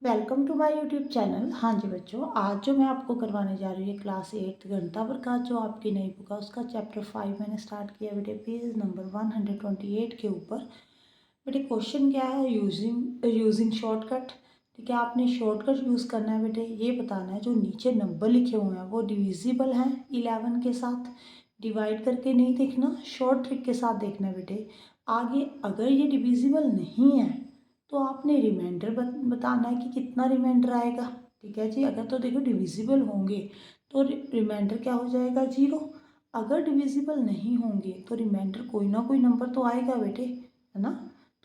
Welcome to my YouTube channel. हाँ जी बच्चों, आज जो मैं आपको करवाने जा रही हूँ क्लास 8 घंटा प्रकाश जो आपकी नई बुक है उसका चैप्टर 5 मैंने स्टार्ट किया बेटे पेज नंबर 128 के ऊपर। बेटे क्वेश्चन क्या है, यूजिंग शॉर्टकट। ठीक है, आपने शॉर्टकट यूज़ करना है बेटे। ये बताना है जो नीचे नंबर लिखे हुए हैं वो डिविजिबल हैं 11 के साथ। डिवाइड करके नहीं देखना, शॉर्ट ट्रिक के साथ देखना है बेटे। आगे अगर ये डिविजिबल नहीं है तो आपने रिमाइंडर बताना है कि कितना रिमाइंडर आएगा। ठीक है जी, अगर तो देखो डिविजिबल होंगे तो रिमाइंडर क्या हो जाएगा, 0। अगर डिविजिबल नहीं होंगे तो रिमाइंडर कोई ना कोई नंबर तो आएगा बेटे, है ना।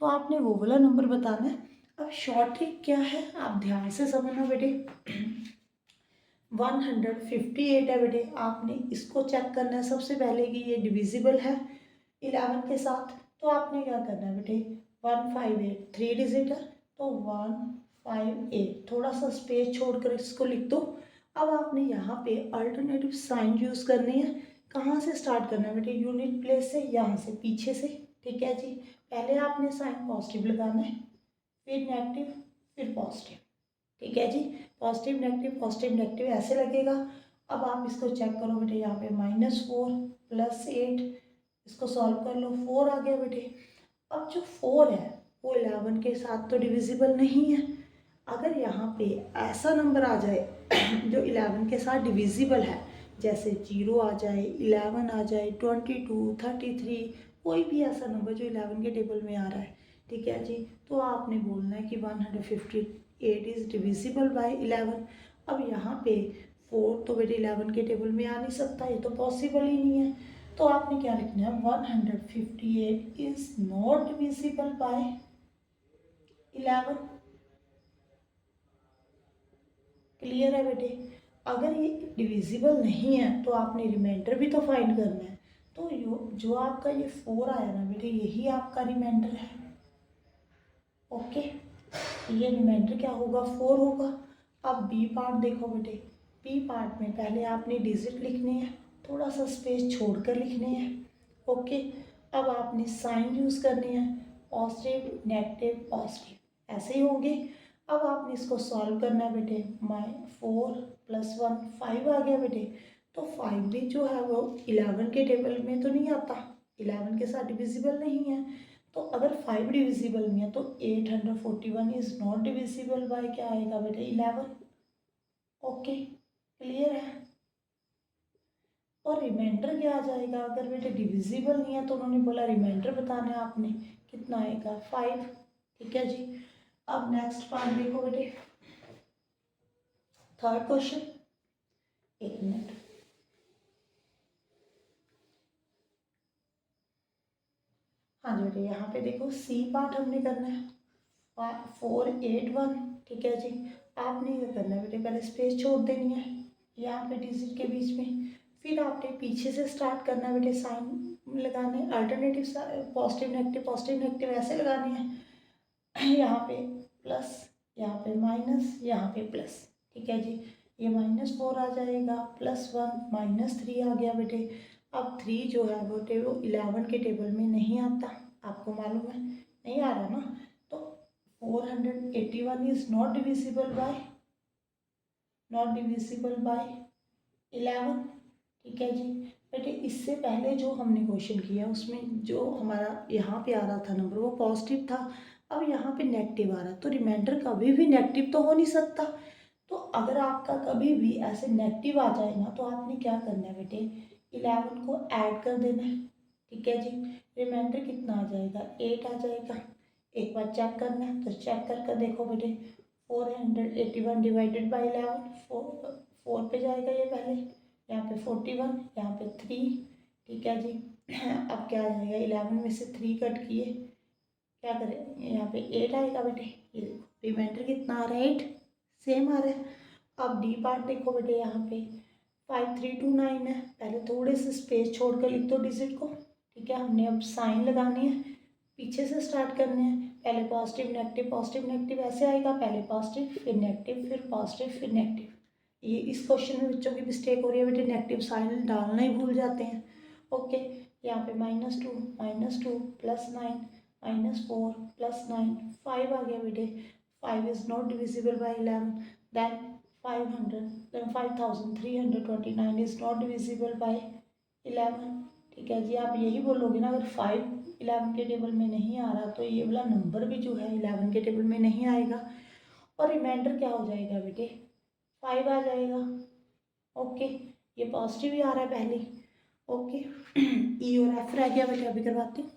तो आपने वो वाला नंबर बताना है। अब शॉर्ट ट्रिक क्या है आप ध्यान से समझना बेटे। 158 है बेटे, आपने इसको चेक करना है सबसे पहले कि ये डिविजिबल है 11 के साथ। तो आपने क्या करना है बेटे, 158 3 डिजिट है तो 158 थोड़ा सा स्पेस छोड़कर इसको लिख दो। अब आपने यहाँ पे अल्टरनेटिव साइन यूज़ करनी है। कहाँ से स्टार्ट करना है बेटे, यूनिट प्लेस से, यहाँ से पीछे से। ठीक है जी, पहले आपने साइन पॉजिटिव लगाना है, फिर नेगेटिव, फिर पॉजिटिव। ठीक है जी, पॉजिटिव नेगेटिव ऐसे लगेगा। अब आप इसको चेक करो बेटे, यहाँ पे -4 +8, इसको सॉल्व कर लो, 4 आ गया बेटे। अब जो 4 है वो 11 के साथ तो डिविजिबल नहीं है। अगर यहाँ पे ऐसा नंबर आ जाए जो 11 के साथ डिविजिबल है, जैसे 0 आ जाए, 11 आ जाए, 22, 33, कोई भी ऐसा नंबर जो 11 के टेबल में आ रहा है, ठीक है जी, तो आपने बोलना है कि 158 इज़ डिविजिबल बाय 11। अब यहाँ पे 4 तो बेटे 11 के टेबल में आ नहीं सकता, ये तो पॉसिबल ही नहीं है। तो आपने क्या लिखना है, 158 is not divisible by 11। Clear है बेटे। अगर ये डिविजिबल नहीं है तो आपने रिमाइंडर भी तो फाइंड करना है। तो जो आपका ये 4 आया ना बेटे, यही आपका रिमाइंडर है। ओके, ये रिमाइंडर क्या होगा, 4 होगा। अब बी पार्ट देखो बेटे, बी पार्ट में पहले आपने डिजिट लिखने हैं, थोड़ा सा स्पेस छोड़कर लिखने हैं। ओके, अब आपने साइन यूज़ करने हैं, पॉजिटिव नेगेटिव पॉजिटिव ऐसे ही होंगे। अब आपने इसको सॉल्व करना है बेटे, 4 + 1 5 आ गया बेटे। तो 5 भी जो है वो 11 के टेबल में तो नहीं आता, 11 के साथ डिविजिबल नहीं है। तो अगर 5 डिविजिबल नहीं है तो 841 इज नॉट डिविजिबल बाय क्या आएगा बेटे, 11। ओके, क्लियर है। और रिमाइंडर क्या आ जाएगा, अगर बेटे डिविजिबल नहीं है तो उन्होंने बोला रिमाइंडर बताना है आपने, कितना आएगा, 5। ठीक है जी। अब नेक्स्ट पार्ट देखो बेटे, थर्ड क्वेश्चन। एक मिनट, हाँ जी बेटे, यहाँ पे देखो सी पार्ट हमने करना है 481। ठीक है जी, आपने ये करना है बेटे, पहले स्पेस छोड़ देनी है यहाँ पे डिजिट के बीच में। फिर आपने पीछे से स्टार्ट करना है बेटे, साइन लगाने, अल्टरनेटिव पॉजिटिव नेगेटिव ऐसे लगाने हैं। यहाँ पे प्लस, यहाँ पे माइनस, यहाँ पे प्लस। ठीक है जी, ये -4 आ जाएगा, +1 -3 आ गया बेटे। अब 3 जो है बेटे वो 11 के टेबल में नहीं आता, आपको मालूम है, नहीं आ रहा ना। तो 481 इज नॉट डिविजिबल बाय 11। ठीक है जी बेटे, इससे पहले जो हमने क्वेश्चन किया उसमें जो हमारा यहाँ पे आ रहा था नंबर वो पॉजिटिव था, अब यहाँ पे नेगेटिव आ रहा है, तो रिमाइंडर कभी भी नेगेटिव तो हो नहीं सकता। तो अगर आपका कभी भी ऐसे नेगेटिव आ जाए ना तो आपने क्या करना है बेटे, 11 को ऐड कर देना है। ठीक है जी, रिमाइंडर कितना आ जाएगा, 8 आ जाएगा। एक बार चेक करना है तो चेक करके देखो बेटे, 481 डिवाइडेड बाई 11, 4 पे जाएगा ये पहले, यहाँ पे 41, यहाँ पे 3। ठीक है जी। अब क्या आ जाएगा, 11 में से 3 कट किए, क्या करें, यहाँ पे 8 आएगा बेटे। ये देखो रिमाइंडर कितना आ रहा है, 8 सेम आ रहा है। अब डी पार्ट देखो बेटे, यहाँ पे 5329 है, पहले थोड़े से स्पेस छोड़ कर लिख दो डिजिट को। ठीक है, हमने अब साइन लगानी है, पीछे से स्टार्ट करने हैं, पहले पॉजिटिव नेगेटिव ऐसे आएगा, पहले पॉजिटिव फिर नेगेटिव फिर पॉजिटिव फिर नेगेटिव। ये इस क्वेश्चन में बच्चों की मिस्टेक हो रही है बेटे, नेगेटिव साइन डालना ही भूल जाते हैं। ओके, यहाँ पे -2 +9 -4 +9 5 आ गया बेटे। 5 is not divisible by 11, then 5329 is not divisible by 11। ठीक है जी, आप यही बोलोगे ना, अगर 5 11 के टेबल में नहीं आ रहा तो ये वाला नंबर भी जो है 11 के टेबल में नहीं आएगा, और रिमाइंडर क्या हो जाएगा बेटे, 5 आ जाएगा। ओके, ये पॉजिटिव ही आ रहा है पहले। ओके, ई और एफ रह गया बेटे, अभी करवाती हूँ।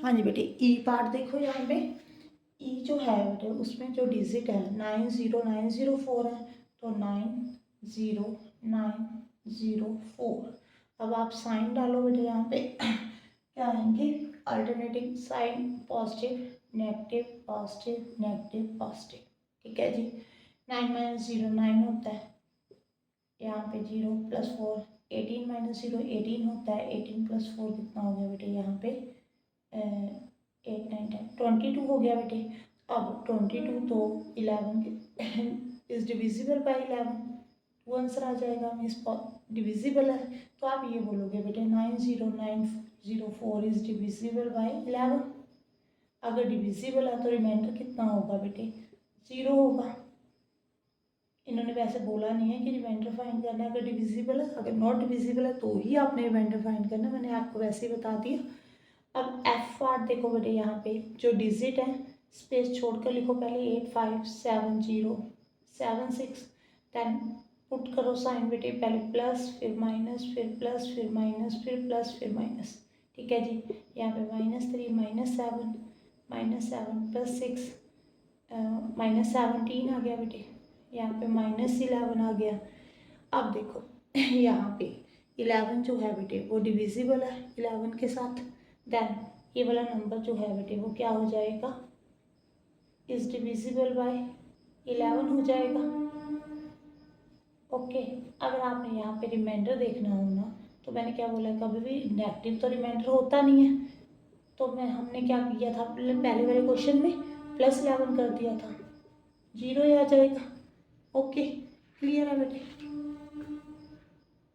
हाँ जी बेटे, ई पार्ट देखो यहाँ पे, ई जो है बेटे उसमें जो डिजिट है 90904 है, तो 90904। अब आप साइन डालो बेटे यहाँ पे क्या आएंगे, alternating sign, positive negative positive negative positive. ठीक है जी, 9 - 0 9 होता है, यहाँ पे 0 + 4, 18 - 0 18 होता है, 18 + 4 कितना हो गया बेटे, यहाँ पे 8 9 10 22 हो गया बेटे। अब 22 तो 11 इज डिविजिबल बाय 11, वो आंसर आ जाएगा, मीन्स डिविजिबल है। तो आप ये बोलोगे बेटे 90904 इज डिविजिबल बाय 11। अगर डिविजिबल है तो रिमाइंडर कितना होगा बेटे, 0 होगा। इन्होंने वैसे बोला नहीं है कि रिमाइंडर फाइंड करना है, अगर डिविजिबल है, अगर नॉट डिविजिबल है तो ही आपने रिमाइंडर फाइंड करना, मैंने आपको वैसे ही बता दिया। अब एफ पार्ट देखो बेटे, यहाँ पे जो डिजिट है स्पेस छोड़कर लिखो, पहले 8 5 7 0 7 6, देन पुट करो साइन बेटे, पहले प्लस फिर माइनस फिर प्लस फिर माइनस फिर प्लस फिर माइनस। ठीक है जी, यहाँ पे -3 -7 +6 -17 आ गया बेटे, यहाँ पे -11 आ गया। अब देखो यहाँ पे 11 जो है बेटे वो डिविजिबल है 11 के साथ, देन ये वाला नंबर जो है बेटे वो क्या हो जाएगा, इज डिविजिबल बाय 11 हो जाएगा। ओके, अगर आपने यहाँ पे रिमाइंडर देखना हो ना, तो मैंने क्या बोला, कभी भी नेगेटिव तो रिमाइंडर होता नहीं है, तो हमने क्या किया था पहले वाले क्वेश्चन में +11 कर दिया था, 0 ही आ जाएगा। ओके, क्लियर है बेटे।